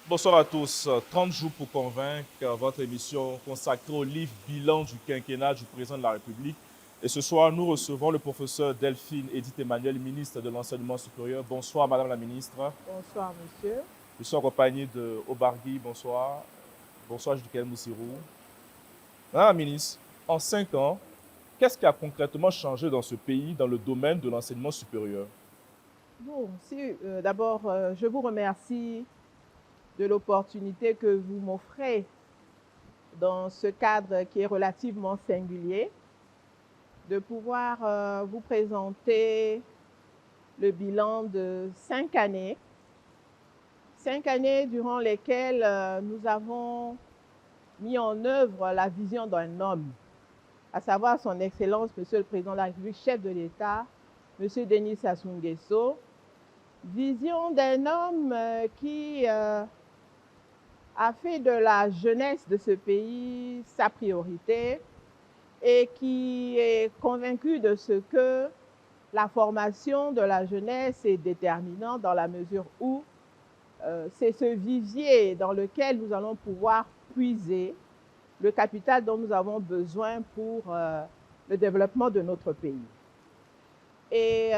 Bonsoir à tous. 30 jours pour convaincre, votre émission consacrée au livre bilan du quinquennat du président de la République. Et ce soir, nous recevons le professeur Delphine Edith Emmanuel, ministre de l'Enseignement supérieur. Bonsoir, Madame la ministre. Bonsoir, monsieur. Je suis en compagnie de Obargui. Bonsoir. Bonsoir, Judikel Moussirou. Madame la ministre, en 5 ans, qu'est-ce qui a concrètement changé dans ce pays dans le domaine de l'enseignement supérieur? Bon, d'abord, je vous remercie de l'opportunité que vous m'offrez dans ce cadre qui est relativement singulier, de pouvoir vous présenter le bilan de 5 années. 5 années durant lesquelles nous avons mis en œuvre la vision d'un homme, à savoir son Excellence, Monsieur le Président de la République, chef de l'État, Monsieur Denis Sassou Nguesso. Vision d'un homme qui a fait de la jeunesse de ce pays sa priorité et qui est convaincu de ce que la formation de la jeunesse est déterminante dans la mesure où c'est ce vivier dans lequel nous allons pouvoir puiser le capital dont nous avons besoin pour le développement de notre pays. Et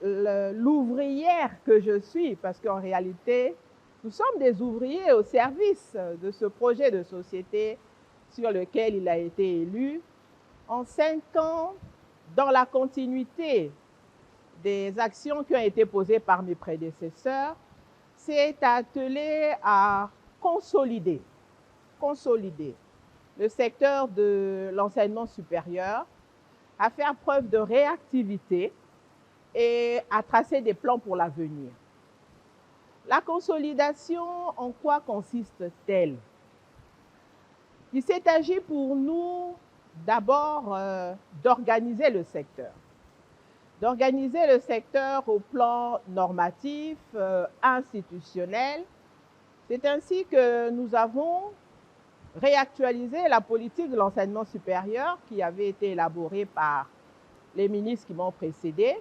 l'ouvrière que je suis, parce qu'en réalité, nous sommes des ouvriers au service de ce projet de société sur lequel il a été élu. En 5 ans, dans la continuité des actions qui ont été posées par mes prédécesseurs, s'est attelé à consolider le secteur de l'enseignement supérieur, à faire preuve de réactivité et à tracer des plans pour l'avenir. La consolidation, en quoi consiste-t-elle? Il s'est agi pour nous d'abord d'organiser le secteur. D'organiser le secteur au plan normatif, institutionnel. C'est ainsi que nous avons réactualisé la politique de l'enseignement supérieur qui avait été élaborée par les ministres qui m'ont précédé,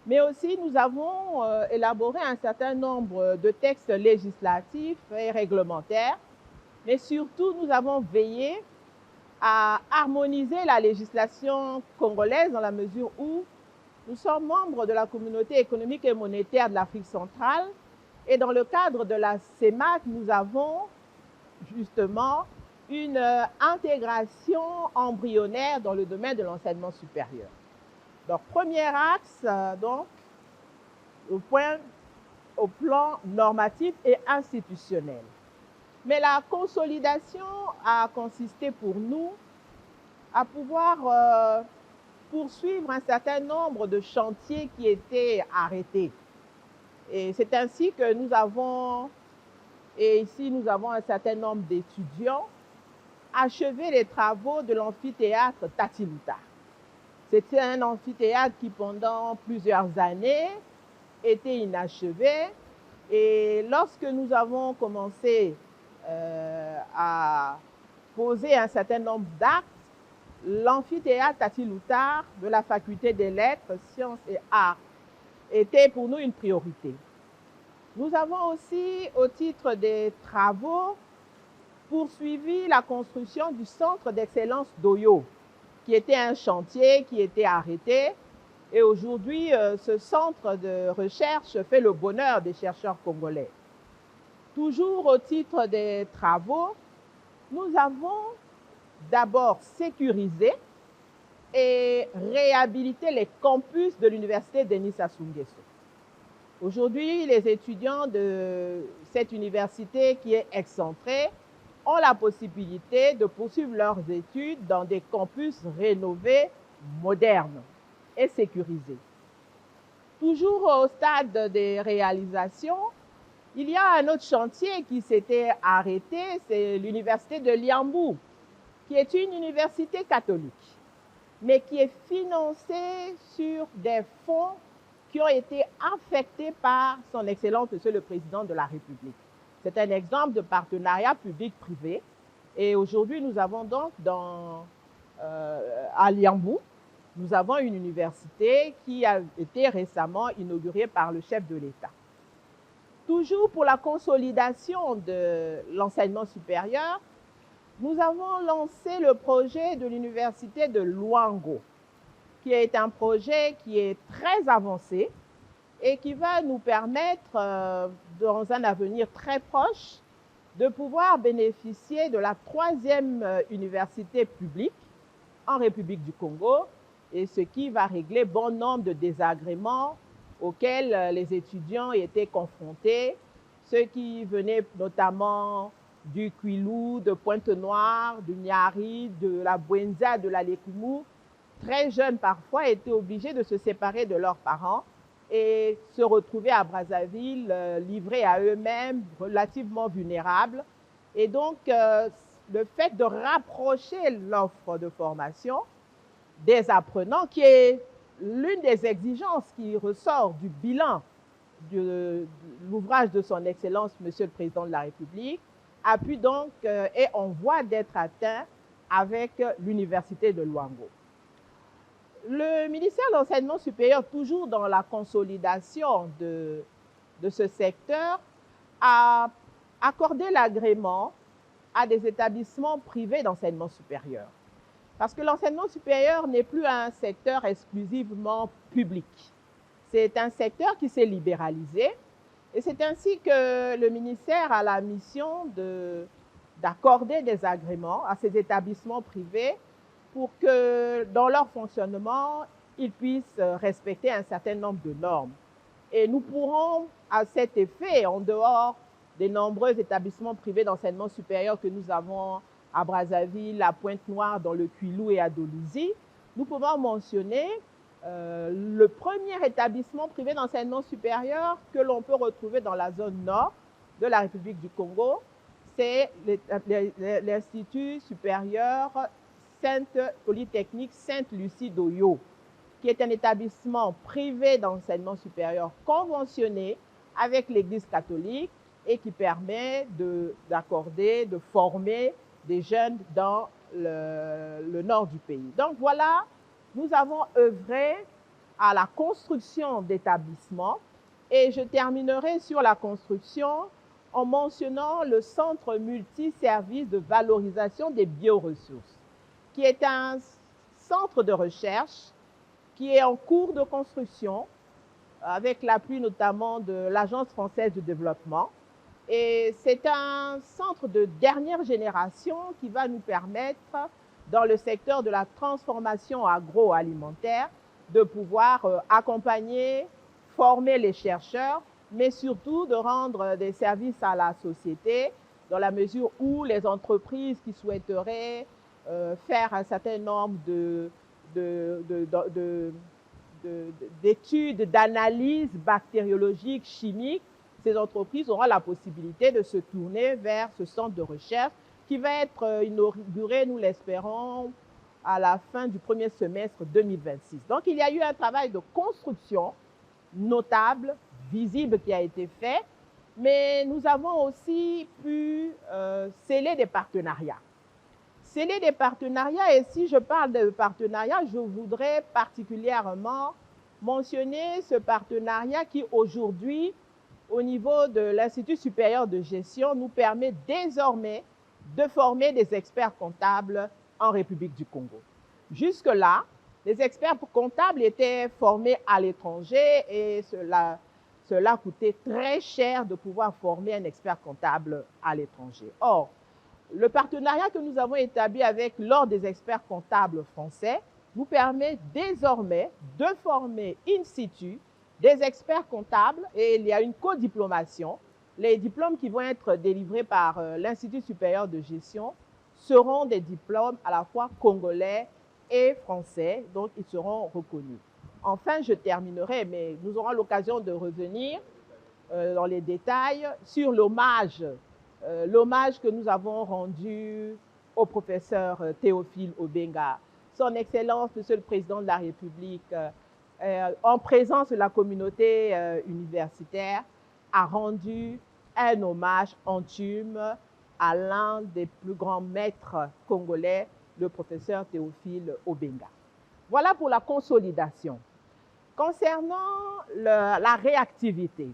mais aussi nous avons élaboré un certain nombre de textes législatifs et réglementaires, mais surtout nous avons veillé à harmoniser la législation congolaise dans la mesure où nous sommes membres de la communauté économique et monétaire de l'Afrique centrale et dans le cadre de la CEMAC, nous avons justement une intégration embryonnaire dans le domaine de l'enseignement supérieur. Donc, premier axe, donc, au plan normatif et institutionnel. Mais la consolidation a consisté pour nous à pouvoir poursuivre un certain nombre de chantiers qui étaient arrêtés. Et c'est ainsi que nous avons, et ici nous avons un certain nombre d'étudiants, achevé les travaux de l'amphithéâtre Tatilouta. C'était un amphithéâtre qui, pendant plusieurs années, était inachevé. Et lorsque nous avons commencé à poser un certain nombre d'actes, l'amphithéâtre Tatilouta de la faculté des lettres, sciences et arts était pour nous une priorité. Nous avons aussi, au titre des travaux, poursuivi la construction du centre d'excellence d'Oyo, qui était un chantier qui était arrêté. Et aujourd'hui, ce centre de recherche fait le bonheur des chercheurs congolais. Toujours au titre des travaux, nous avons d'abord sécurisé et réhabilité les campus de l'université Denis Sassou Nguesso. Aujourd'hui, les étudiants de cette université qui est excentrée ont la possibilité de poursuivre leurs études dans des campus rénovés, modernes et sécurisés. Toujours au stade des réalisations, il y a un autre chantier qui s'était arrêté, c'est l'université de Liambou, qui est une université catholique, mais qui est financée sur des fonds qui ont été affectés par son Excellence, Monsieur le Président de la République. C'est un exemple de partenariat public-privé. Et aujourd'hui, nous avons donc à Liambou nous avons une université qui a été récemment inaugurée par le chef de l'État. Toujours pour la consolidation de l'enseignement supérieur, nous avons lancé le projet de l'université de Luango, qui est un projet qui est très avancé et qui va nous permettre, dans un avenir très proche, de pouvoir bénéficier de la 3e université publique en République du Congo, et ce qui va régler bon nombre de désagréments auxquels les étudiants étaient confrontés, ceux qui venaient notamment du Kwilu, de Pointe-Noire, du Niari, de la Bwenza, de la Lekumu, très jeunes parfois, étaient obligés de se séparer de leurs parents et se retrouver à Brazzaville, livrés à eux-mêmes, relativement vulnérables. Et donc, le fait de rapprocher l'offre de formation des apprenants, qui est l'une des exigences qui ressort du bilan de l'ouvrage de son Excellence, Monsieur le Président de la République, a pu donc est en voie d'être atteint avec l'Université de Luango. Le ministère de l'Enseignement supérieur, toujours dans la consolidation de ce secteur, a accordé l'agrément à des établissements privés d'enseignement supérieur. Parce que l'enseignement supérieur n'est plus un secteur exclusivement public. C'est un secteur qui s'est libéralisé et c'est ainsi que le ministère a la mission d'accorder des agréments à ces établissements privés pour que dans leur fonctionnement, ils puissent respecter un certain nombre de normes. Et nous pourrons, à cet effet, en dehors des nombreux établissements privés d'enseignement supérieur que nous avons à Brazzaville, à Pointe-Noire, dans le Kwilu et à Dolisie, nous pouvons mentionner le premier établissement privé d'enseignement supérieur que l'on peut retrouver dans la zone nord de la République du Congo, c'est l'Institut supérieur Polytechnique Sainte-Lucie d'Oyo, qui est un établissement privé d'enseignement supérieur conventionné avec l'Église catholique et qui permet d'accorder, de former des jeunes dans le nord du pays. Donc voilà, nous avons œuvré à la construction d'établissements et je terminerai sur la construction en mentionnant le Centre multiservice de valorisation des bioressources, qui est un centre de recherche qui est en cours de construction avec l'appui notamment de l'Agence française de développement. Et c'est un centre de dernière génération qui va nous permettre, dans le secteur de la transformation agroalimentaire, de pouvoir accompagner, former les chercheurs, mais surtout de rendre des services à la société, dans la mesure où les entreprises qui souhaiteraient faire un certain nombre d'études, d'analyses bactériologiques, chimiques, ces entreprises auront la possibilité de se tourner vers ce centre de recherche qui va être inauguré, nous l'espérons, à la fin du premier semestre 2026. Donc, il y a eu un travail de construction notable, visible qui a été fait, mais nous avons aussi pu sceller des partenariats. Sceller des partenariats, et si je parle de partenariat, je voudrais particulièrement mentionner ce partenariat qui aujourd'hui, au niveau de l'Institut supérieur de gestion, nous permet désormais de former des experts comptables en République du Congo. Jusque-là, les experts comptables étaient formés à l'étranger et cela coûtait très cher de pouvoir former un expert comptable à l'étranger. Or, le partenariat que nous avons établi avec l'Ordre des experts comptables français nous permet désormais de former in situ des experts comptables et il y a une codiplomation. Les diplômes qui vont être délivrés par l'Institut supérieur de gestion seront des diplômes à la fois congolais et français, donc ils seront reconnus. Enfin, je terminerai, mais nous aurons l'occasion de revenir dans les détails sur l'hommage que nous avons rendu au professeur Théophile Obenga. Son Excellence, Monsieur le Président de la République, en présence de la communauté universitaire, a rendu un hommage anthume à l'un des plus grands maîtres congolais, le professeur Théophile Obenga. Voilà pour la consolidation. Concernant la réactivité,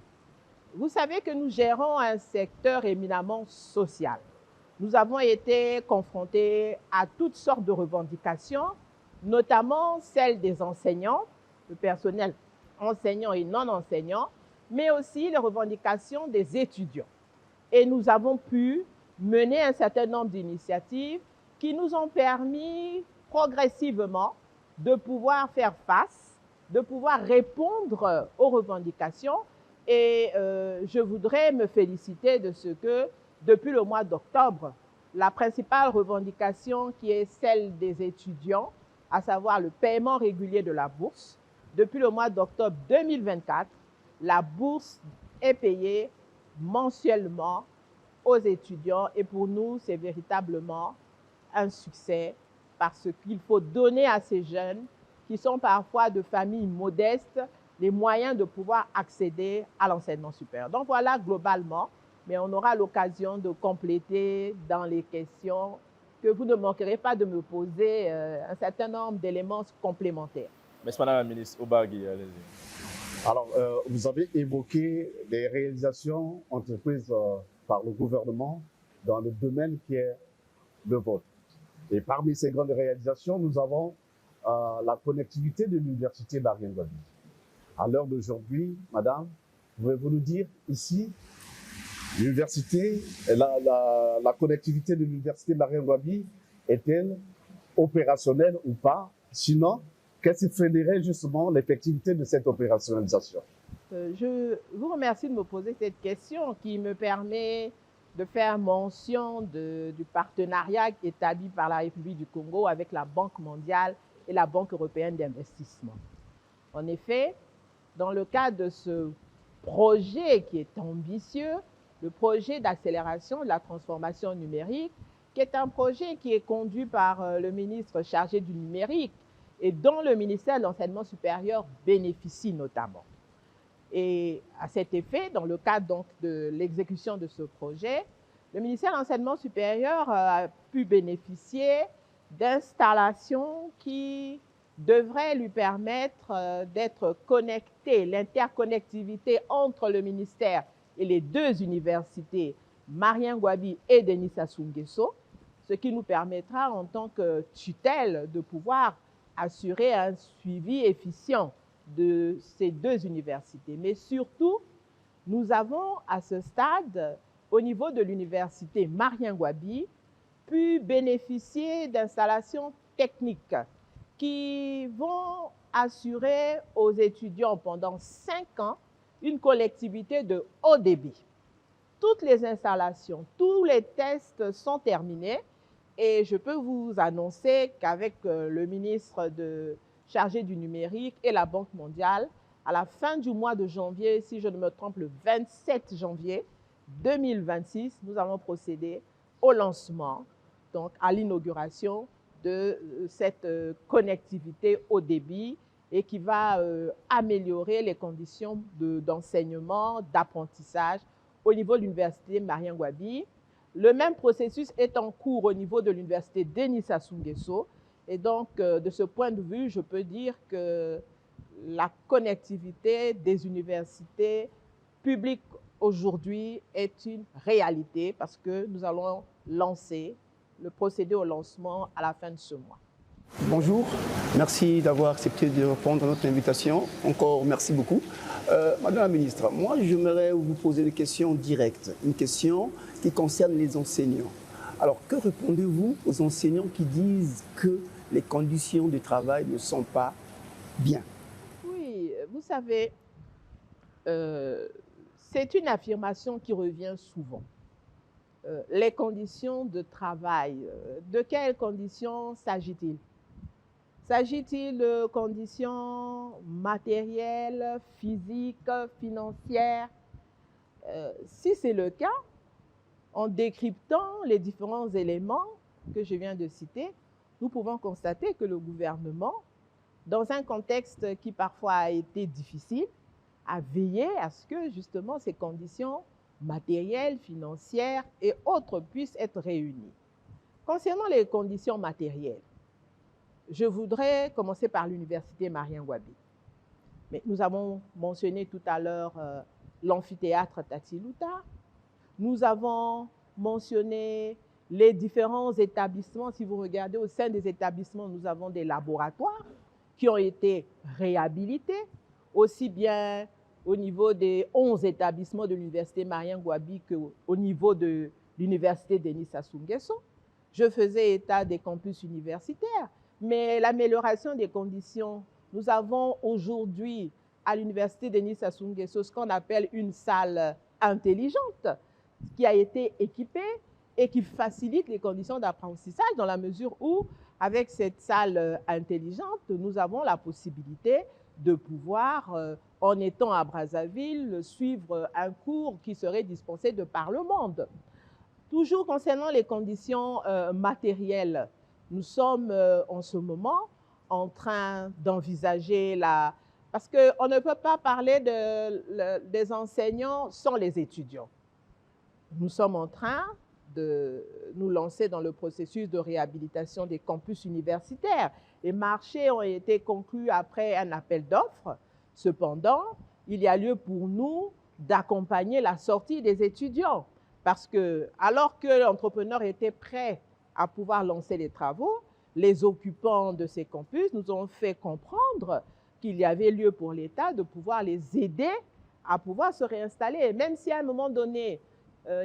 vous savez que nous gérons un secteur éminemment social. Nous avons été confrontés à toutes sortes de revendications, notamment celles des enseignants, le personnel enseignant et non enseignant, mais aussi les revendications des étudiants. Et nous avons pu mener un certain nombre d'initiatives qui nous ont permis progressivement de pouvoir faire face, de pouvoir répondre aux revendications. Et je voudrais me féliciter de ce que, depuis le mois d'octobre, la principale revendication qui est celle des étudiants, à savoir le paiement régulier de la bourse, depuis le mois d'octobre 2024, la bourse est payée mensuellement aux étudiants et pour nous, c'est véritablement un succès parce qu'il faut donner à ces jeunes qui sont parfois de familles modestes les moyens de pouvoir accéder à l'enseignement supérieur. Donc voilà globalement, mais on aura l'occasion de compléter dans les questions que vous ne manquerez pas de me poser un certain nombre d'éléments complémentaires. Merci Madame la ministre. Obagi, allez-y. Alors, vous avez évoqué les réalisations entreprises par le gouvernement dans le domaine qui est le vôtre. Et parmi ces grandes réalisations, nous avons la connectivité de l'université Marième-Gwabi. À l'heure d'aujourd'hui, madame, pouvez-vous nous dire ici, l'université, la connectivité de l'université Marième-Gwabi est-elle opérationnelle ou pas? Sinon, qu'est-ce qui freinerait justement l'effectivité de cette opérationnalisation? Je vous remercie de me poser cette question qui me permet de faire mention du partenariat établi par la République du Congo avec la Banque mondiale et la Banque européenne d'investissement. En effet, dans le cadre de ce projet qui est ambitieux, le projet d'accélération de la transformation numérique, qui est un projet qui est conduit par le ministre chargé du numérique et dont le ministère de l'Enseignement supérieur bénéficie notamment. Et à cet effet, dans le cadre donc de l'exécution de ce projet, le ministère de l'Enseignement supérieur a pu bénéficier d'installations qui devraient lui permettre d'être connecté, l'interconnectivité entre le ministère et les deux universités, Marième-Gwabi et Denis Sassou Nguesso, ce qui nous permettra en tant que tutelle de pouvoir assurer un suivi efficient de ces deux universités. Mais surtout, nous avons à ce stade, au niveau de l'université Marième-Gwabi, pu bénéficier d'installations techniques qui vont assurer aux étudiants pendant 5 ans une collectivité de haut débit. Toutes les installations, tous les tests sont terminés et je peux vous annoncer qu'avec le ministre chargé du numérique et la Banque mondiale, à la fin du mois de janvier, si je ne me trompe, le 27 janvier 2026, nous allons procéder au lancement, donc à l'inauguration de cette connectivité haut débit et qui va améliorer les conditions d'enseignement, d'apprentissage au niveau de l'université Marième-Gwabi. Le même processus est en cours au niveau de l'université Denis Sassou Nguesso. Et donc, de ce point de vue, je peux dire que la connectivité des universités publiques aujourd'hui est une réalité parce que nous allons procéder au lancement à la fin de ce mois. Bonjour, merci d'avoir accepté de répondre à notre invitation. Encore merci beaucoup. Madame la ministre, moi j'aimerais vous poser une question directe, une question qui concerne les enseignants. Alors que répondez-vous aux enseignants qui disent que les conditions de travail ne sont pas bien? Oui, vous savez, c'est une affirmation qui revient souvent. Les conditions de travail, de quelles conditions s'agit-il? S'agit-il de conditions matérielles, physiques, financières? Si c'est le cas, en décryptant les différents éléments que je viens de citer, nous pouvons constater que le gouvernement, dans un contexte qui parfois a été difficile, a veillé à ce que justement ces conditions matérielles, financières et autres puissent être réunies. Concernant les conditions matérielles, Je voudrais commencer par l'université Marien Ngouabi. Mais nous avons mentionné tout à l'heure l'amphithéâtre Tati Louta. Nous avons mentionné les différents établissements. Si vous regardez au sein des établissements, nous avons des laboratoires qui ont été réhabilités, aussi bien au niveau des 11 établissements de l'université Marien Ngouabi qu'au niveau de l'université Denis Sassou Nguesso. Je faisais état des campus universitaires, mais l'amélioration des conditions, nous avons aujourd'hui à l'université Denis Sassou Nguesso ce qu'on appelle une salle intelligente qui a été équipée et qui facilite les conditions d'apprentissage dans la mesure où, avec cette salle intelligente, nous avons la possibilité de pouvoir, en étant à Brazzaville, suivre un cours qui serait dispensé de par le monde. Toujours concernant les conditions matérielles, nous sommes en ce moment en train d'envisager la... Parce qu'on ne peut pas parler des enseignants sans les étudiants. Nous sommes en train de nous lancer dans le processus de réhabilitation des campus universitaires. Les marchés ont été conclus après un appel d'offres. Cependant, il y a lieu pour nous d'accompagner la sortie des étudiants. Parce que, alors que l'entrepreneur était prêt à pouvoir lancer les travaux, les occupants de ces campus nous ont fait comprendre qu'il y avait lieu pour l'État de pouvoir les aider à pouvoir se réinstaller. Même si à un moment donné,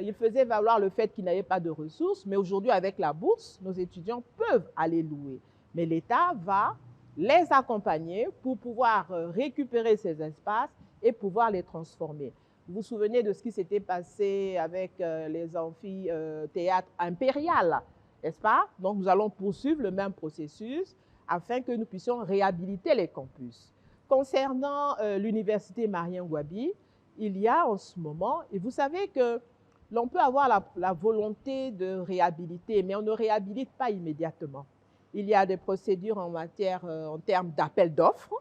il faisait valoir le fait qu'ils n'avaient pas de ressources, mais aujourd'hui, avec la bourse, nos étudiants peuvent aller louer. Mais l'État va les accompagner pour pouvoir récupérer ces espaces et pouvoir les transformer. Vous vous souvenez de ce qui s'était passé avec les amphithéâtres impériales, n'est-ce pas? Donc, nous allons poursuivre le même processus afin que nous puissions réhabiliter les campus. Concernant l'université Marien Ngouabi, il y a en ce moment, et vous savez que l'on peut avoir la volonté de réhabiliter, mais on ne réhabilite pas immédiatement. Il y a des procédures en termes d'appel d'offres.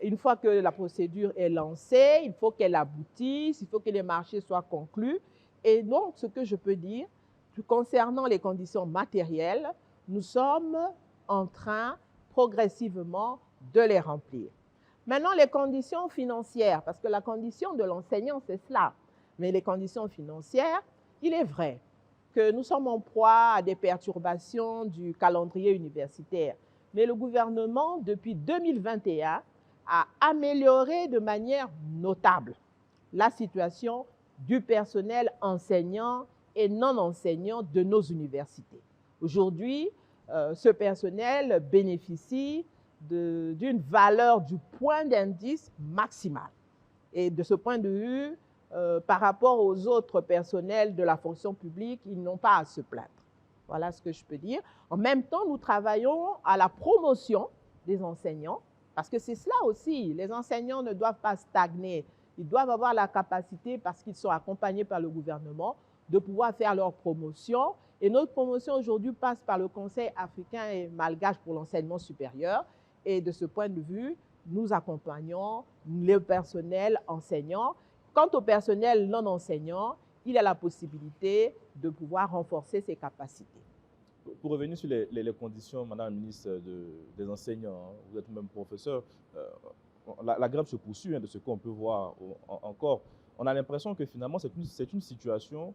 Une fois que la procédure est lancée, il faut qu'elle aboutisse, il faut que les marchés soient conclus. Et donc, ce que je peux dire, concernant les conditions matérielles, nous sommes en train progressivement de les remplir. Maintenant, les conditions financières, parce que la condition de l'enseignant, c'est cela. Mais les conditions financières, il est vrai que nous sommes en proie à des perturbations du calendrier universitaire. Mais le gouvernement, depuis 2021, a amélioré de manière notable la situation du personnel enseignant et non enseignant de nos universités. Aujourd'hui, ce personnel bénéficie d'une valeur du point d'indice maximal. Et de ce point de vue, par rapport aux autres personnels de la fonction publique, ils n'ont pas à se plaindre. Voilà ce que je peux dire. En même temps, nous travaillons à la promotion des enseignants, parce que c'est cela aussi. Les enseignants ne doivent pas stagner. Ils doivent avoir la capacité, parce qu'ils sont accompagnés par le gouvernement, de pouvoir faire leur promotion. Et notre promotion aujourd'hui passe par le Conseil africain et malgache pour l'enseignement supérieur. Et de ce point de vue, nous accompagnons le personnel enseignant. Quant au personnel non enseignant, il a la possibilité de pouvoir renforcer ses capacités. Pour revenir sur les conditions, Madame la ministre, des enseignants, vous êtes même professeur, la grève se poursuit, de ce qu'on peut voir encore. On a l'impression que finalement, c'est une situation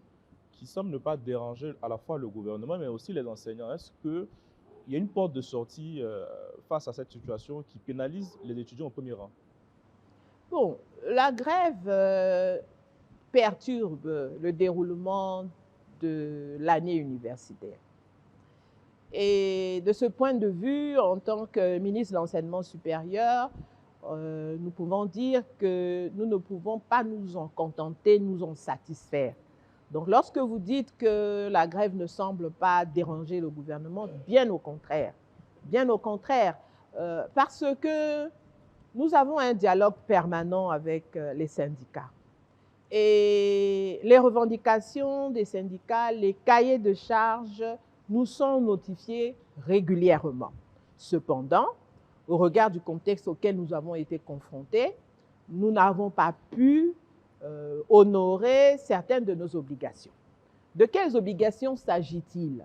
qui semble ne pas déranger à la fois le gouvernement, mais aussi les enseignants. Est-ce qu'il y a une porte de sortie face à cette situation qui pénalise les étudiants au premier rang? Bon, la grève perturbe le déroulement de l'année universitaire. Et de ce point de vue, en tant que ministre de l'Enseignement supérieur, nous pouvons dire que nous ne pouvons pas nous en contenter, nous en satisfaire. Donc, lorsque vous dites que la grève ne semble pas déranger le gouvernement, bien au contraire. Bien au contraire, parce que nous avons un dialogue permanent avec les syndicats. Et les revendications des syndicats, les cahiers de charges nous sont notifiés régulièrement. Cependant, au regard du contexte auquel nous avons été confrontés, nous n'avons pas pu honorer certaines de nos obligations. De quelles obligations s'agit-il?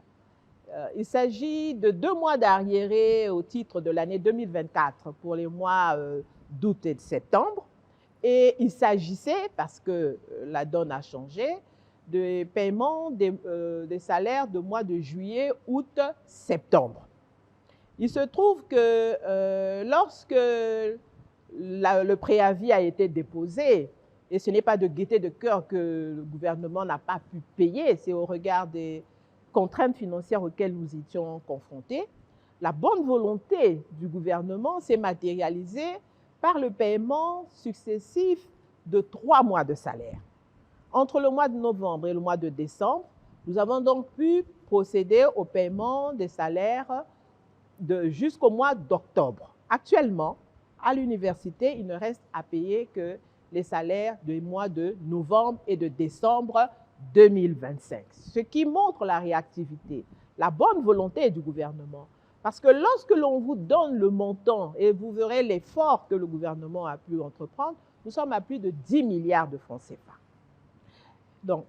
Il s'agit de 2 mois d'arriérés au titre de l'année 2024 pour les mois d'août et de septembre. Et il s'agissait, parce que la donne a changé, de paiement des salaires de mois de juillet, août, septembre. Il se trouve que lorsque le préavis a été déposé, et ce n'est pas de gaieté de cœur que le gouvernement n'a pas pu payer, c'est au regard des contraintes financières auxquelles nous étions confrontés, la bonne volonté du gouvernement s'est matérialisée par le paiement successif de 3 mois de salaire. Entre le mois de novembre et le mois de décembre, nous avons donc pu procéder au paiement des salaires jusqu'au mois d'octobre. Actuellement, à l'université, il ne reste à payer que les salaires des mois de novembre et de décembre 2025. Ce qui montre la réactivité, la bonne volonté du gouvernement. Parce que lorsque l'on vous donne le montant, et vous verrez l'effort que le gouvernement a pu entreprendre, nous sommes à plus de 10 milliards de francs CFA. Donc,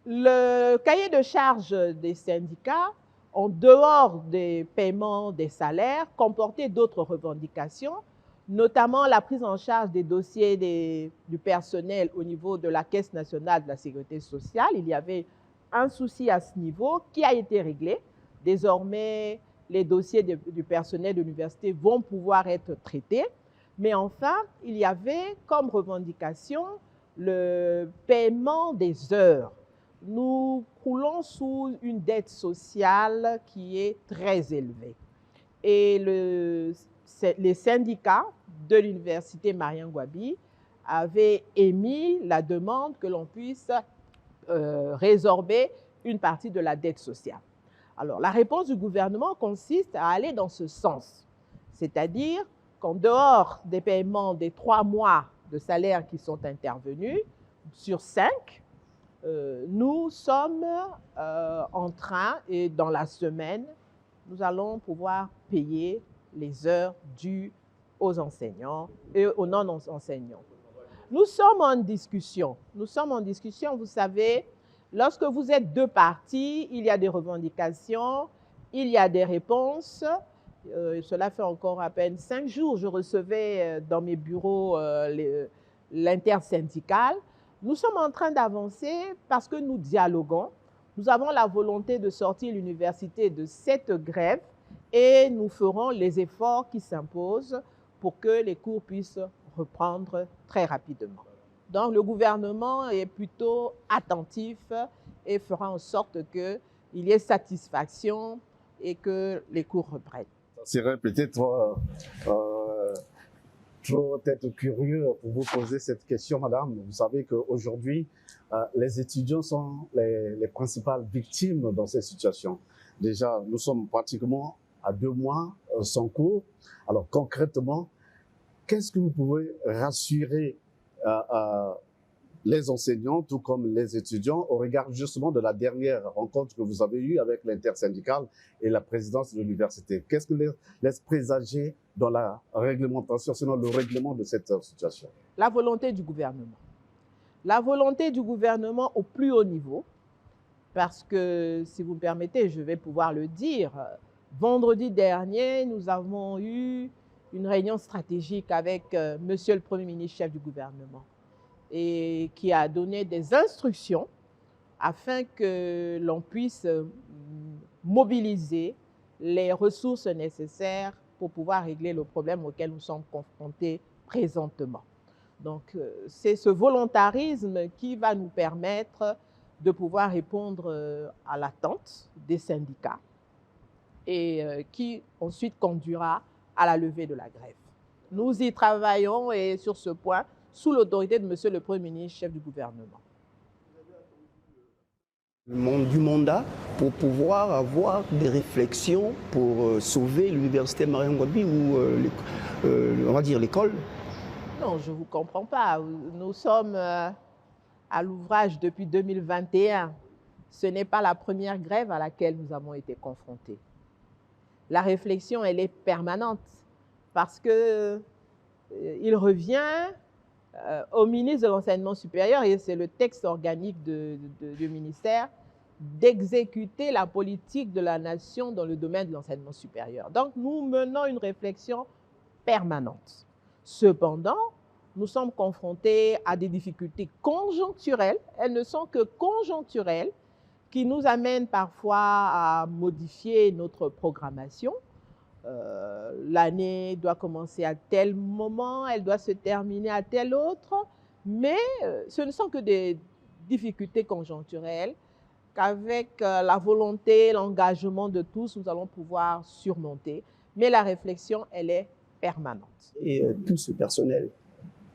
le cahier de charges des syndicats, en dehors des paiements des salaires, comportait d'autres revendications, notamment la prise en charge des dossiers du personnel au niveau de la Caisse nationale de la sécurité sociale. Il y avait un souci à ce niveau qui a été réglé. Désormais, les dossiers du personnel de l'université vont pouvoir être traités. Mais enfin, il y avait comme revendication le paiement des heures. Nous croulons sous une dette sociale qui est très élevée. Et les syndicats de l'université Marien-Ngouabi avaient émis la demande que l'on puisse résorber une partie de la dette sociale. Alors, la réponse du gouvernement consiste à aller dans ce sens, c'est-à-dire qu'en dehors des paiements des 3 mois de salaire qui sont intervenus, sur 5, nous sommes en train, et dans la semaine, nous allons pouvoir payer les heures dues aux enseignants et aux non-enseignants. Nous sommes en discussion. Nous sommes en discussion, vous savez, lorsque vous êtes 2 parties, il y a des revendications, il y a des réponses. Cela fait encore à peine 5 jours, je recevais dans mes bureaux l'intersyndical. Nous sommes en train d'avancer parce que nous dialoguons. Nous avons la volonté de sortir l'université de cette grève et nous ferons les efforts qui s'imposent pour que les cours puissent reprendre très rapidement. Donc le gouvernement est plutôt attentif et fera en sorte qu'il y ait satisfaction et que les cours reprennent. Ça serait peut-être trop être curieux pour vous poser cette question, madame. Vous savez qu'aujourd'hui, les étudiants sont les principales victimes dans ces situations. Déjà, nous sommes pratiquement à 2 mois sans cours. Alors concrètement, qu'est-ce que vous pouvez rassurer les enseignants, tout comme les étudiants, au regard justement de la dernière rencontre que vous avez eue avec l'intersyndicale et la présidence de l'université? Qu'est-ce que laisse présager dans la réglementation, sinon le règlement de cette situation? La volonté du gouvernement. La volonté du gouvernement au plus haut niveau, parce que, si vous me permettez, je vais pouvoir le dire, vendredi dernier, nous avons eu une réunion stratégique avec Monsieur le Premier ministre, chef du gouvernement, et qui a donné des instructions afin que l'on puisse mobiliser les ressources nécessaires pour pouvoir régler le problème auquel nous sommes confrontés présentement. Donc, c'est ce volontarisme qui va nous permettre de pouvoir répondre à l'attente des syndicats et qui ensuite conduira à la levée de la grève. Nous y travaillons et sur ce point, sous l'autorité de Monsieur le Premier ministre, chef du gouvernement. Du mandat pour pouvoir avoir des réflexions pour sauver l'université Marien-Ngouabi ou, on va dire, l'école? Non, je ne vous comprends pas. Nous sommes à l'ouvrage depuis 2021. Ce n'est pas la première grève à laquelle nous avons été confrontés. La réflexion, elle est permanente parce qu'il revient au ministre de l'Enseignement supérieur, et c'est le texte organique du ministère, d'exécuter la politique de la nation dans le domaine de l'enseignement supérieur. Donc, nous menons une réflexion permanente. Cependant, nous sommes confrontés à des difficultés conjoncturelles. Elles ne sont que conjoncturelles, qui nous amènent parfois à modifier notre programmation. L'année doit commencer à tel moment, elle doit se terminer à tel autre, mais ce ne sont que des difficultés conjoncturelles qu'avec la volonté, l'engagement de tous, nous allons pouvoir surmonter. Mais la réflexion, elle est permanente. Et tout ce personnel,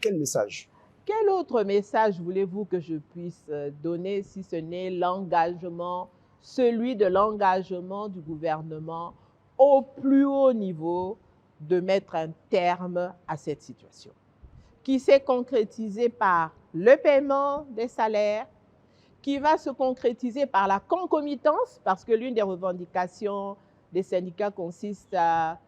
quel message? Quel autre message voulez-vous que je puisse donner si ce n'est l'engagement, celui de l'engagement du gouvernement au plus haut niveau de mettre un terme à cette situation, qui s'est concrétisée par le paiement des salaires, qui va se concrétiser par la concomitance, parce que l'une des revendications des syndicats consiste à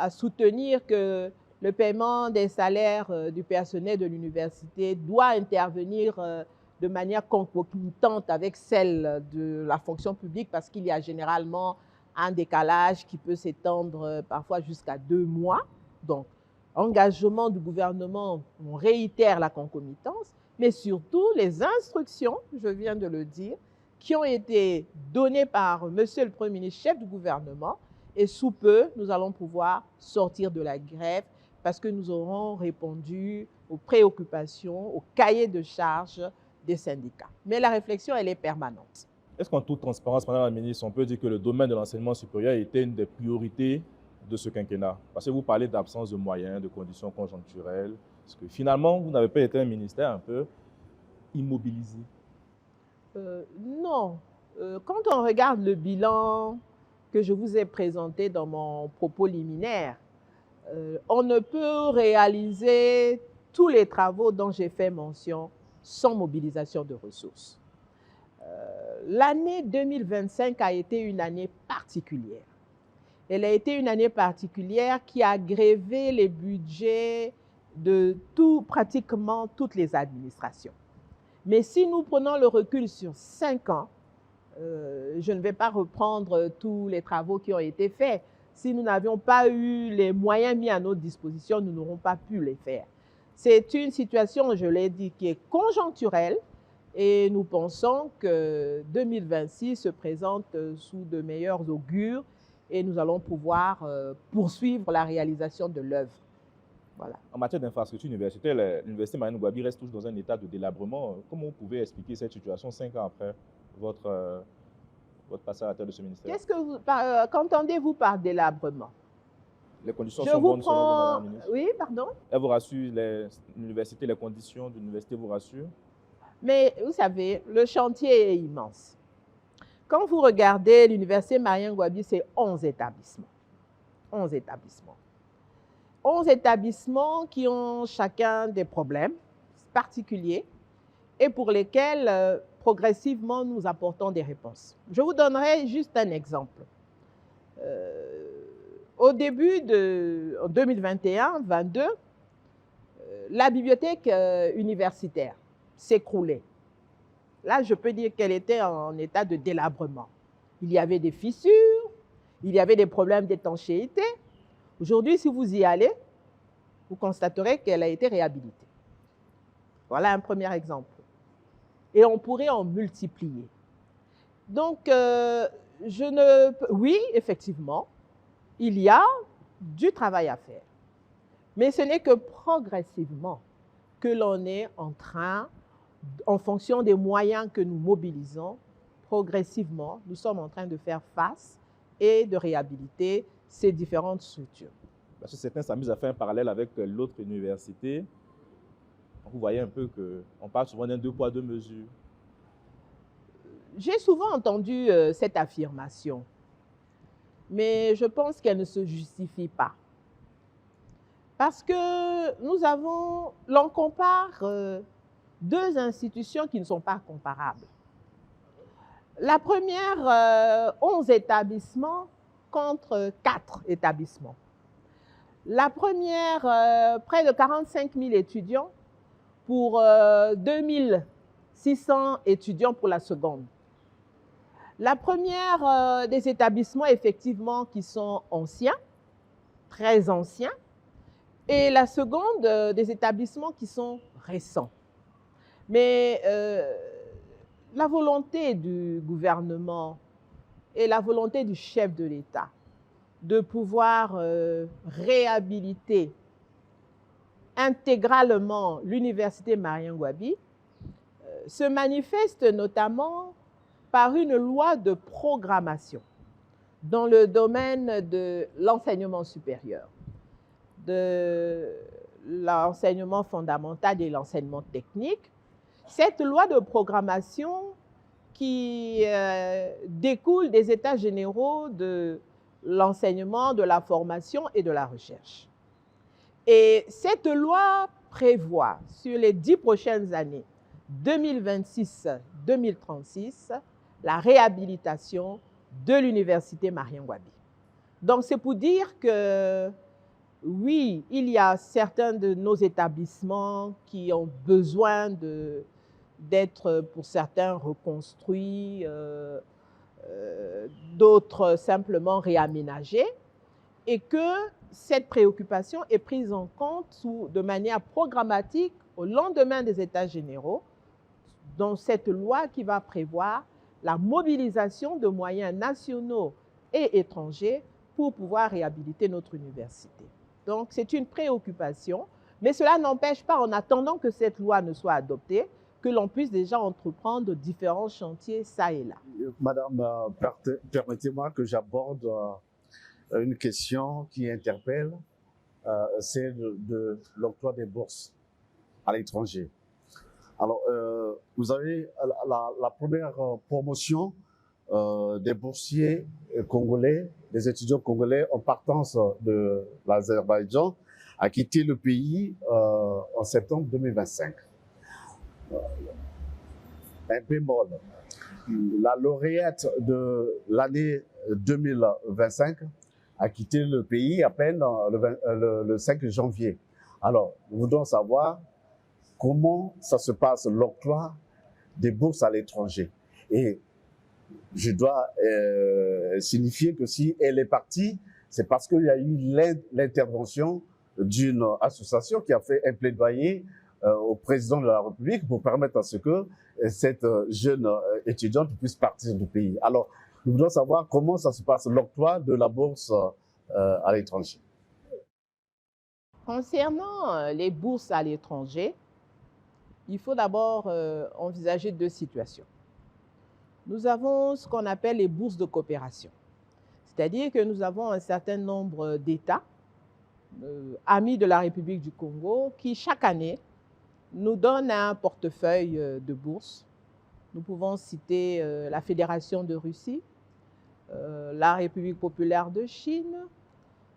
soutenir que le paiement des salaires du personnel de l'université doit intervenir de manière concomitante avec celle de la fonction publique, parce qu'il y a généralement un décalage qui peut s'étendre parfois jusqu'à 2 mois. Donc, engagement du gouvernement, on réitère la concomitance, mais surtout les instructions, je viens de le dire, qui ont été données par Monsieur le Premier ministre, chef du gouvernement, et sous peu, nous allons pouvoir sortir de la grève parce que nous aurons répondu aux préoccupations, aux cahiers de charges des syndicats. Mais la réflexion, elle est permanente. Est-ce qu'en toute transparence, Madame la ministre, on peut dire que le domaine de l'enseignement supérieur était une des priorités de ce quinquennat? Parce que vous parlez d'absence de moyens, de conditions conjoncturelles. Parce que finalement, vous n'avez pas été un ministère un peu immobilisé? Non. Quand on regarde le bilan que je vous ai présenté dans mon propos liminaire, on ne peut réaliser tous les travaux dont j'ai fait mention sans mobilisation de ressources. L'année 2025 a été une année particulière. Elle a été une année particulière qui a grévé les budgets de pratiquement toutes les administrations. Mais si nous prenons le recul sur 5 ans, je ne vais pas reprendre tous les travaux qui ont été faits. Si nous n'avions pas eu les moyens mis à notre disposition, nous n'aurons pas pu les faire. C'est une situation, je l'ai dit, qui est conjoncturelle et nous pensons que 2026 se présente sous de meilleurs augures et nous allons pouvoir poursuivre la réalisation de l'œuvre. Voilà. En matière d'infrastructure universitaire, l'université Marianne Gouabi reste toujours dans un état de délabrement. Comment vous pouvez expliquer cette situation 5 ans après votre passage à la tête de ce ministère? Qu'entendez-vous par délabrement? Les conditions sont bonnes selon vous, Madame la ministre? Oui, pardon? Elle vous rassure, l'université, les conditions de l'université vous rassurent? Mais vous savez, le chantier est immense. Quand vous regardez l'université Marianne Gouabi, c'est 11 établissements. 11 établissements. 11 établissements qui ont chacun des problèmes particuliers et pour lesquels progressivement nous apportons des réponses. Je vous donnerai juste un exemple. Au début de 2021-22, la bibliothèque universitaire s'écroulait. Là, je peux dire qu'elle était en état de délabrement. Il y avait des fissures, il y avait des problèmes d'étanchéité. Aujourd'hui, si vous y allez, vous constaterez qu'elle a été réhabilitée. Voilà un premier exemple. Et on pourrait en multiplier. Donc, oui, effectivement, il y a du travail à faire. Mais ce n'est que progressivement que l'on est en train, en fonction des moyens que nous mobilisons, progressivement, nous sommes en train de faire face et de réhabiliter ces différentes structures. Parce que certains s'amusent à faire un parallèle avec l'autre université. Vous voyez un peu qu'on parle souvent d'un 2 poids 2 mesures. J'ai souvent entendu cette affirmation, mais je pense qu'elle ne se justifie pas. Parce que l'on compare 2 institutions qui ne sont pas comparables. La première, 11 établissements contre 4 établissements. La première, près de 45 000 étudiants pour 2600 étudiants pour la seconde. La première des établissements, effectivement, qui sont anciens, très anciens, et la seconde des établissements qui sont récents. Mais la volonté du gouvernement et la volonté du chef de l'État de pouvoir réhabiliter intégralement l'université Marien Ngouabi se manifeste notamment par une loi de programmation dans le domaine de l'enseignement supérieur, de l'enseignement fondamental et l'enseignement technique. Cette loi de programmation qui découle des états généraux de l'enseignement, de la formation et de la recherche. Et cette loi prévoit sur les 10 prochaines années, 2026-2036, la réhabilitation de l'université Marien Ngouabi. Donc c'est pour dire que oui, il y a certains de nos établissements qui ont besoin d'être pour certains reconstruits, d'autres simplement réaménagés, et que cette préoccupation est prise en compte de manière programmatique au lendemain des États généraux, dans cette loi qui va prévoir la mobilisation de moyens nationaux et étrangers pour pouvoir réhabiliter notre université. Donc c'est une préoccupation, mais cela n'empêche pas, en attendant que cette loi ne soit adoptée, que l'on puisse déjà entreprendre différents chantiers ça et là. Madame, permettez-moi que j'aborde une question qui interpelle, c'est de l'octroi des bourses à l'étranger. Alors, vous avez la première promotion des boursiers congolais, des étudiants congolais en partance de l'Azerbaïdjan a quitté le pays en septembre 2025. Un bémol. La lauréate de l'année 2025 a quitté le pays à peine le 5 janvier. Alors, nous voudrions savoir comment ça se passe, l'octroi des bourses à l'étranger. Et je dois signifier que si elle est partie, c'est parce qu'il y a eu l'intervention d'une association qui a fait un plaidoyer au président de la République pour permettre à ce que cette jeune étudiante puisse partir du pays. Alors, nous voulons savoir comment ça se passe, l'octroi de la bourse à l'étranger. Concernant les bourses à l'étranger, il faut d'abord envisager deux situations. Nous avons ce qu'on appelle les bourses de coopération. C'est-à-dire que nous avons un certain nombre d'États, amis de la République du Congo, qui chaque année nous donnent un portefeuille de bourses. Nous pouvons citer la Fédération de Russie, la République populaire de Chine,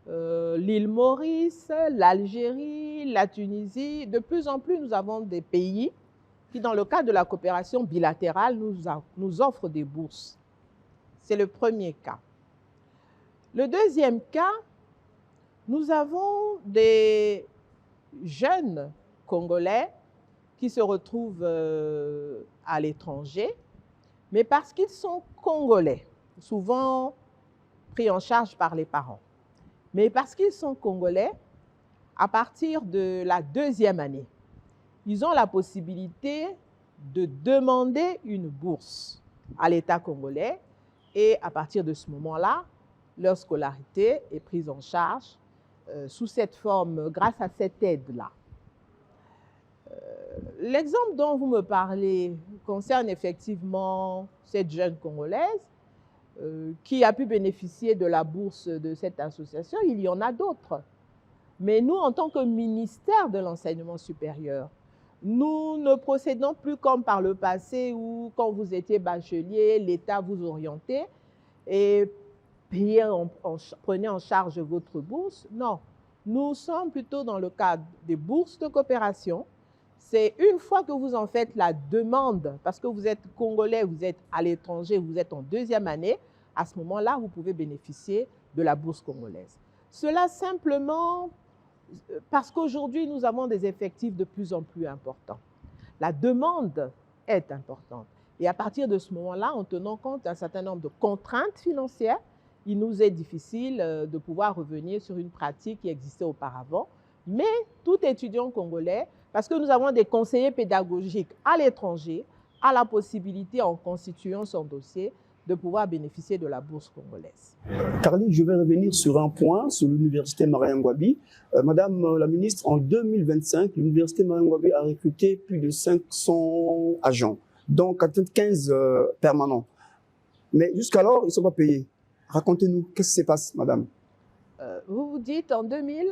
l'île Maurice, l'Algérie, la Tunisie. De plus en plus, nous avons des pays qui, dans le cadre de la coopération bilatérale, nous offrent des bourses. C'est le premier cas. Le deuxième cas, nous avons des jeunes Congolais qui se retrouvent à l'étranger, mais parce qu'ils sont Congolais, souvent pris en charge par les parents. Mais parce qu'ils sont Congolais, à partir de la deuxième année, ils ont la possibilité de demander une bourse à l'État congolais et à partir de ce moment-là, leur scolarité est prise en charge sous cette forme, grâce à cette aide-là. L'exemple dont vous me parlez concerne effectivement cette jeune Congolaise qui a pu bénéficier de la bourse de cette association. Il y en a d'autres. Mais nous, en tant que ministère de l'enseignement supérieur, nous ne procédons plus comme par le passé où, quand vous étiez bachelier, l'État vous orientait et prenait en charge votre bourse. Non, nous sommes plutôt dans le cadre des bourses de coopération. C'est une fois que vous en faites la demande, parce que vous êtes Congolais, vous êtes à l'étranger, vous êtes en deuxième année, à ce moment-là, vous pouvez bénéficier de la bourse congolaise. Cela simplement parce qu'aujourd'hui, nous avons des effectifs de plus en plus importants. La demande est importante. Et à partir de ce moment-là, en tenant compte d'un certain nombre de contraintes financières, il nous est difficile de pouvoir revenir sur une pratique qui existait auparavant. Mais tout étudiant congolais, parce que nous avons des conseillers pédagogiques à l'étranger, a la possibilité, en constituant son dossier, de pouvoir bénéficier de la bourse congolaise. Carly, je vais revenir sur un point, sur l'université Marien Ngouabi. Madame la ministre, en 2025, l'université Marien Ngouabi a recruté plus de 500 agents, dont 95 permanents. Mais jusqu'alors, ils ne sont pas payés. Racontez-nous, qu'est-ce qui se passe, madame? Vous vous dites en 2000?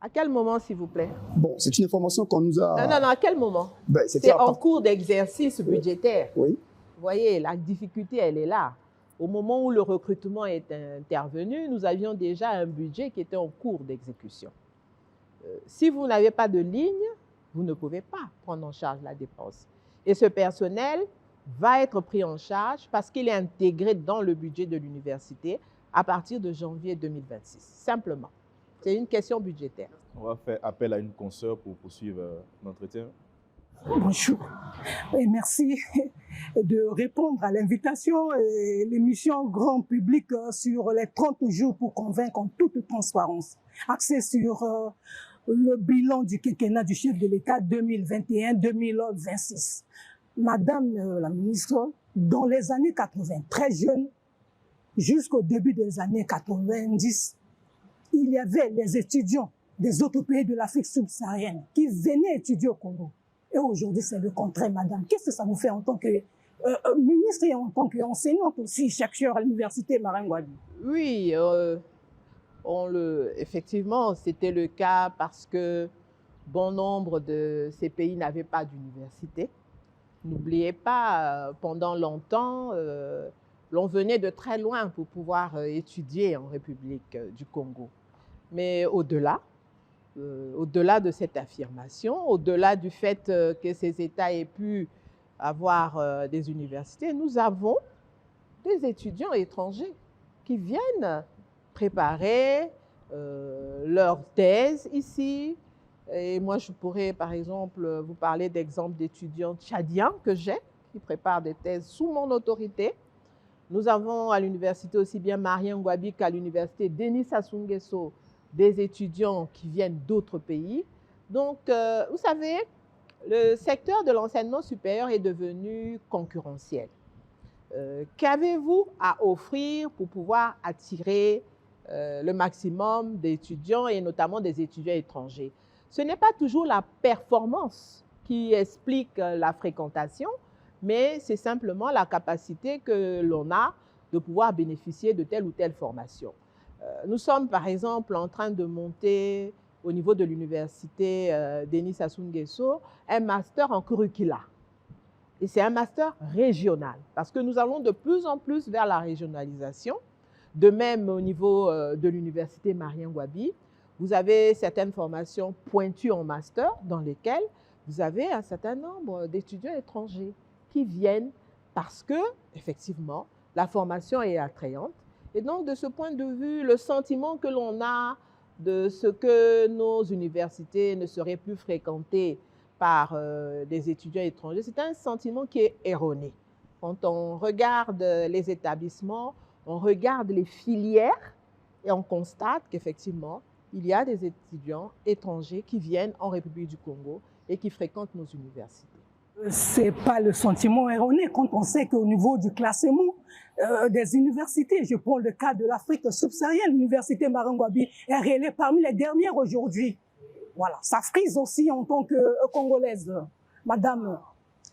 À quel moment, s'il vous plaît? Bon, c'est une information qu'on nous a... Non, à quel moment? Ben, c'est en cours d'exercice budgétaire. Oui. Vous voyez, la difficulté, elle est là. Au moment où le recrutement est intervenu, nous avions déjà un budget qui était en cours d'exécution. Si vous n'avez pas de ligne, vous ne pouvez pas prendre en charge la dépense. Et ce personnel va être pris en charge parce qu'il est intégré dans le budget de l'université à partir de janvier 2026. Simplement. C'est une question budgétaire. On va faire appel à une consoeur pour poursuivre l'entretien. Bonjour. Et merci de répondre à l'invitation et l'émission grand public sur les 30 jours pour convaincre en toute transparence, axée sur le bilan du quinquennat du chef de l'État 2021-2026. Madame la ministre, dans les années 80, très jeune, jusqu'au début des années 90, il y avait les étudiants des autres pays de l'Afrique subsaharienne qui venaient étudier au Congo. Et aujourd'hui, c'est le contraire, madame. Qu'est-ce que ça vous fait en tant que ministre et en tant qu'enseignante aussi, chercheur à l'université Marien Ngouabi? Oui, effectivement, c'était le cas parce que bon nombre de ces pays n'avaient pas d'université. N'oubliez pas, pendant longtemps, l'on venait de très loin pour pouvoir étudier en République du Congo. Mais au-delà de cette affirmation, au-delà du fait que ces États aient pu avoir des universités, nous avons des étudiants étrangers qui viennent préparer leur thèse ici. Et moi, je pourrais, par exemple, vous parler d'exemples d'étudiants tchadiens que j'ai, qui préparent des thèses sous mon autorité. Nous avons à l'université aussi bien Marien Ngouabi qu'à l'université Denis Sassou Nguesso des étudiants qui viennent d'autres pays. Donc, vous savez, le secteur de l'enseignement supérieur est devenu concurrentiel. Qu'avez-vous à offrir pour pouvoir attirer le maximum d'étudiants et notamment des étudiants étrangers? Ce n'est pas toujours la performance qui explique la fréquentation, mais c'est simplement la capacité que l'on a de pouvoir bénéficier de telle ou telle formation. Nous sommes par exemple en train de monter au niveau de l'université Denis Sassou Nguesso un master en curricula. Et c'est un master régional parce que nous allons de plus en plus vers la régionalisation. De même au niveau de l'université Marien Ngouabi, vous avez certaines formations pointues en master dans lesquelles vous avez un certain nombre d'étudiants étrangers qui viennent parce que, effectivement, la formation est attrayante. Et donc, de ce point de vue, le sentiment que l'on a de ce que nos universités ne seraient plus fréquentées par des étudiants étrangers, c'est un sentiment qui est erroné. Quand on regarde les établissements, on regarde les filières et on constate qu'effectivement, il y a des étudiants étrangers qui viennent en République du Congo et qui fréquentent nos universités. Ce n'est pas le sentiment erroné quand on sait qu'au niveau du classement des universités, je prends le cas de l'Afrique subsaharienne, l'université Marien Ngouabi est réélée parmi les dernières aujourd'hui. Voilà, ça frise aussi en tant que Congolaise. Madame,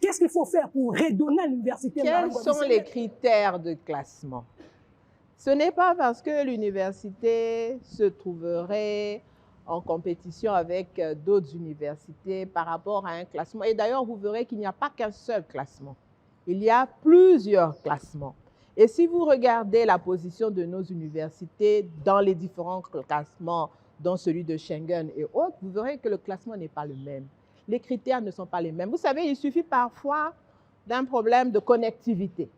qu'est-ce qu'il faut faire pour redonner à l'université Marien Ngouabi? Quels sont les critères de classement? Ce n'est pas parce que l'université se trouverait en compétition avec d'autres universités par rapport à un classement. Et d'ailleurs, vous verrez qu'il n'y a pas qu'un seul classement. Il y a plusieurs classements. Et si vous regardez la position de nos universités dans les différents classements, dont celui de Schengen et autres, vous verrez que le classement n'est pas le même. Les critères ne sont pas les mêmes. Vous savez, il suffit parfois d'un problème de connectivité.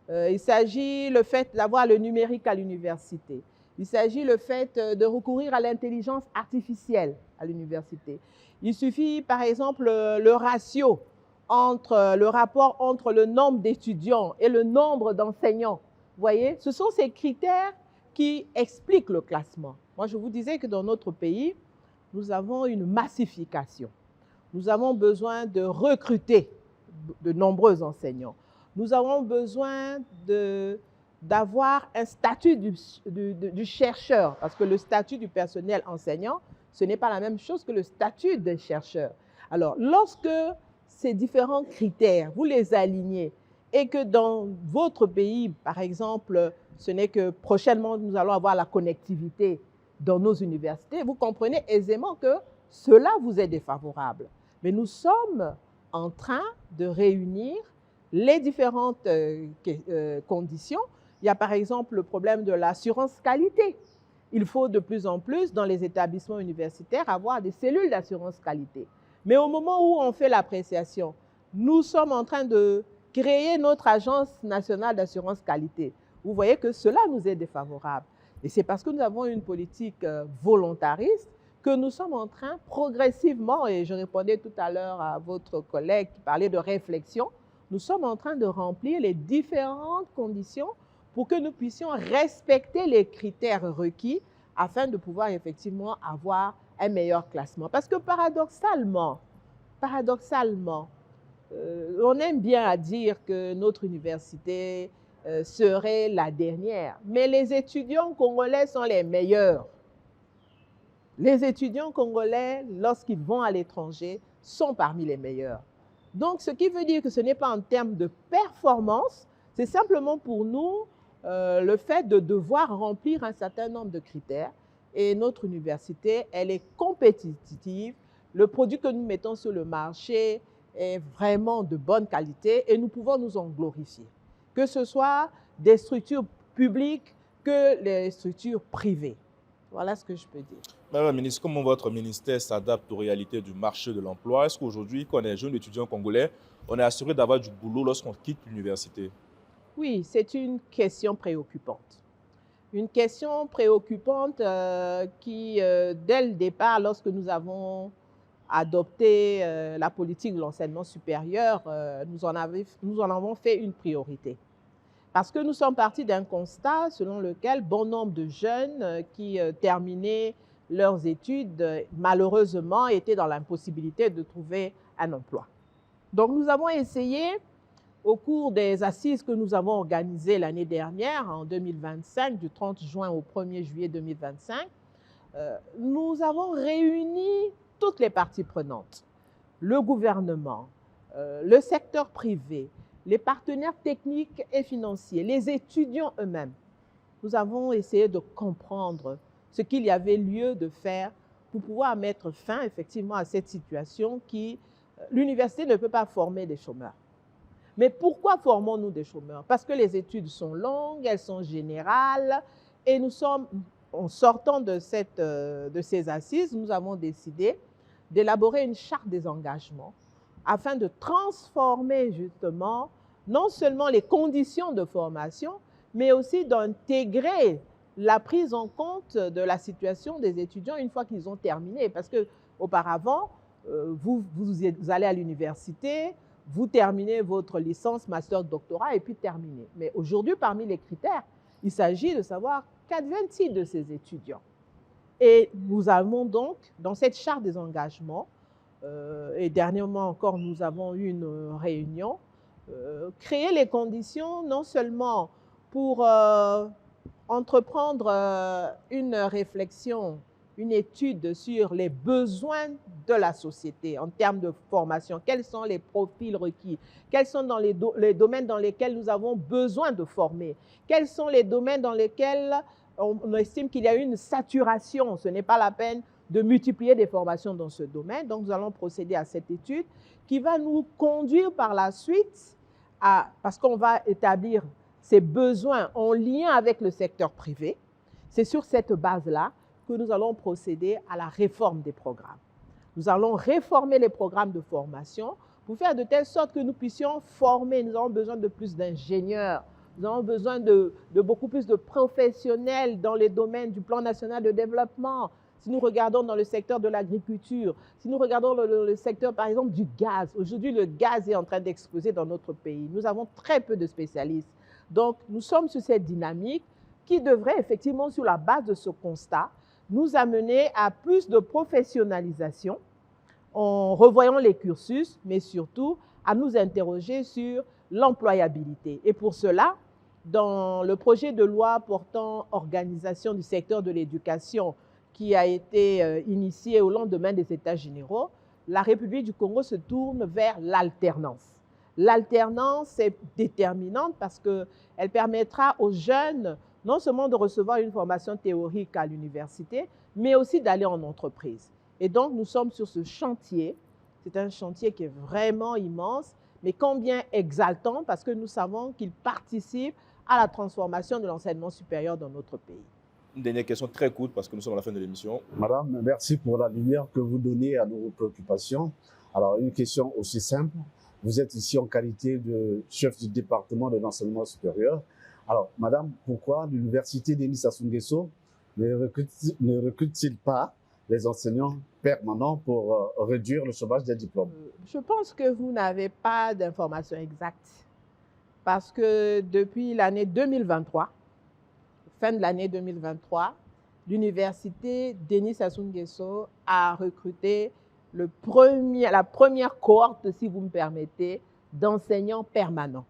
Il s'agit le fait d'avoir le numérique à l'université. Il s'agit le fait de recourir à l'intelligence artificielle à l'université. Il suffit, par exemple, le ratio entre le rapport entre le nombre d'étudiants et le nombre d'enseignants. Vous voyez, ce sont ces critères qui expliquent le classement. Moi, je vous disais que dans notre pays, nous avons une massification. Nous avons besoin de recruter de nombreux enseignants. Nous avons besoin d'avoir un statut du chercheur, parce que le statut du personnel enseignant, ce n'est pas la même chose que le statut des chercheurs. Alors, lorsque ces différents critères, vous les alignez, et que dans votre pays, par exemple, ce n'est que prochainement, nous allons avoir la connectivité dans nos universités, vous comprenez aisément que cela vous est défavorable. Mais nous sommes en train de réunir les différentes conditions. Il y a par exemple le problème de l'assurance qualité. Il faut de plus en plus dans les établissements universitaires avoir des cellules d'assurance qualité. Mais au moment où on fait l'appréciation, nous sommes en train de créer notre agence nationale d'assurance qualité. Vous voyez que cela nous est défavorable. Et c'est parce que nous avons une politique volontariste que nous sommes en train progressivement, et je répondais tout à l'heure à votre collègue qui parlait de réflexion, nous sommes en train de remplir les différentes conditions pour que nous puissions respecter les critères requis afin de pouvoir effectivement avoir un meilleur classement. Parce que paradoxalement, on aime bien à dire que notre université serait la dernière, mais les étudiants congolais sont les meilleurs. Les étudiants congolais, lorsqu'ils vont à l'étranger, sont parmi les meilleurs. Donc, ce qui veut dire que ce n'est pas en termes de performance, c'est simplement pour nous le fait de devoir remplir un certain nombre de critères. Et notre université, elle est compétitive. Le produit que nous mettons sur le marché est vraiment de bonne qualité et nous pouvons nous en glorifier. Que ce soit des structures publiques que les structures privées. Voilà ce que je peux dire. Madame la ministre, comment votre ministère s'adapte aux réalités du marché de l'emploi? Est-ce qu'aujourd'hui, quand on est jeune étudiant congolais, on est assuré d'avoir du boulot lorsqu'on quitte l'université? Oui, c'est une question préoccupante. Une question préoccupante qui, dès le départ, lorsque nous avons adopté la politique de l'enseignement supérieur, nous en avons fait une priorité. Parce que nous sommes partis d'un constat selon lequel bon nombre de jeunes qui terminaient leurs études, malheureusement, étaient dans l'impossibilité de trouver un emploi. Donc nous avons essayé, au cours des assises que nous avons organisées l'année dernière, en 2025, du 30 juin au 1er juillet 2025, nous avons réuni toutes les parties prenantes, le gouvernement, le secteur privé, les partenaires techniques et financiers, les étudiants eux-mêmes. Nous avons essayé de comprendre ce qu'il y avait lieu de faire pour pouvoir mettre fin effectivement à cette situation qui, l'université ne peut pas former des chômeurs. Mais pourquoi formons-nous des chômeurs? Parce que les études sont longues, elles sont générales et nous sommes, en sortant de ces assises, nous avons décidé d'élaborer une charte des engagements afin de transformer justement non seulement les conditions de formation, mais aussi d'intégrer la prise en compte de la situation des étudiants une fois qu'ils ont terminé. Parce qu'auparavant, vous allez à l'université, vous terminez votre licence, master, doctorat et puis terminez. Mais aujourd'hui, parmi les critères, il s'agit de savoir qu'advient-il de ces étudiants. Et nous avons donc, dans cette charte des engagements, et dernièrement encore, nous avons eu une réunion, créer les conditions non seulement pour entreprendre une réflexion, une étude sur les besoins de la société en termes de formation, quels sont les profils requis, quels sont les domaines dans lesquels nous avons besoin de former, quels sont les domaines dans lesquels on estime qu'il y a une saturation, ce n'est pas la peine de multiplier des formations dans ce domaine. Donc nous allons procéder à cette étude qui va nous conduire par la suite parce qu'on va établir ces besoins en lien avec le secteur privé. C'est sur cette base-là que nous allons procéder à la réforme des programmes. Nous allons réformer les programmes de formation pour faire de telle sorte que nous puissions former. Nous avons besoin de plus d'ingénieurs, nous avons besoin de beaucoup plus de professionnels dans les domaines du plan national de développement, si nous regardons dans le secteur de l'agriculture, si nous regardons le secteur, par exemple, du gaz. Aujourd'hui, le gaz est en train d'exploser dans notre pays. Nous avons très peu de spécialistes. Donc, nous sommes sur cette dynamique qui devrait effectivement, sur la base de ce constat, nous amener à plus de professionnalisation en revoyant les cursus, mais surtout à nous interroger sur l'employabilité. Et pour cela, dans le projet de loi portant organisation du secteur de l'éducation qui a été initié au lendemain des États généraux, la République du Congo se tourne vers l'alternance. L'alternance est déterminante parce qu'elle permettra aux jeunes non seulement de recevoir une formation théorique à l'université, mais aussi d'aller en entreprise. Et donc, nous sommes sur ce chantier. C'est un chantier qui est vraiment immense, mais combien exaltant parce que nous savons qu'il participe à la transformation de l'enseignement supérieur dans notre pays. Une dernière question très courte parce que nous sommes à la fin de l'émission. Madame, merci pour la lumière que vous donnez à nos préoccupations. Alors, une question aussi simple. Vous êtes ici en qualité de chef du département de l'enseignement supérieur. Alors, madame, pourquoi l'université Denis Sassou Nguesso ne recrute-t-il pas les enseignants permanents pour réduire le chômage des diplômes? Je pense que vous n'avez pas d'informations exactes parce que depuis l'année 2023, fin de l'année 2023, l'université Denis Sassou Nguesso a recruté la première cohorte, si vous me permettez, d'enseignants permanents.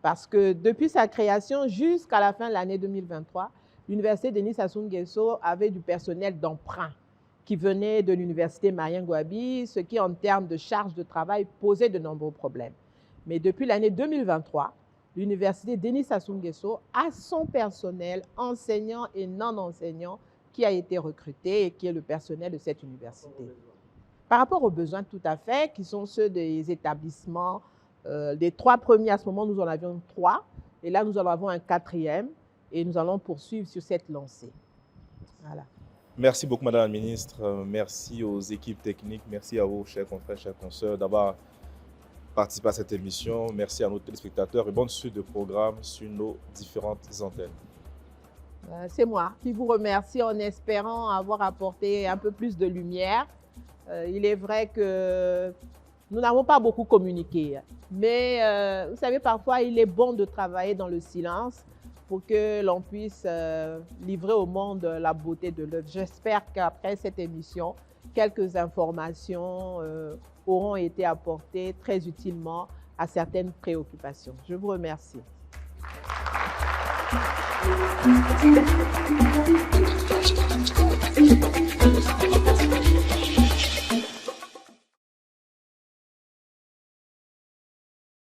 Parce que depuis sa création jusqu'à la fin de l'année 2023, l'université Denis Sassou Nguesso avait du personnel d'emprunt qui venait de l'université Marien Ngouabi, ce qui, en termes de charge de travail, posait de nombreux problèmes. Mais depuis l'année 2023, l'université Denis Sassou Nguesso a son personnel, enseignant et non enseignant, qui a été recruté et qui est le personnel de cette université. Par rapport aux besoins tout à fait, qui sont ceux des établissements, les 3 premiers, à ce moment, nous en avions 3, et là, nous en avons un 4e, et nous allons poursuivre sur cette lancée. Voilà. Merci beaucoup, Madame la Ministre. Merci aux équipes techniques. Merci à vous, chers confrères, chers consoeurs, d'avoir participé à cette émission. Merci à nos téléspectateurs et bonne suite de programmes sur nos différentes antennes. C'est moi qui vous remercie en espérant avoir apporté un peu plus de lumière. Il est vrai que nous n'avons pas beaucoup communiqué, mais vous savez, parfois, il est bon de travailler dans le silence pour que l'on puisse livrer au monde la beauté de l'œuvre. J'espère qu'après cette émission, quelques informations auront été apportées très utilement à certaines préoccupations. Je vous remercie. Thank you.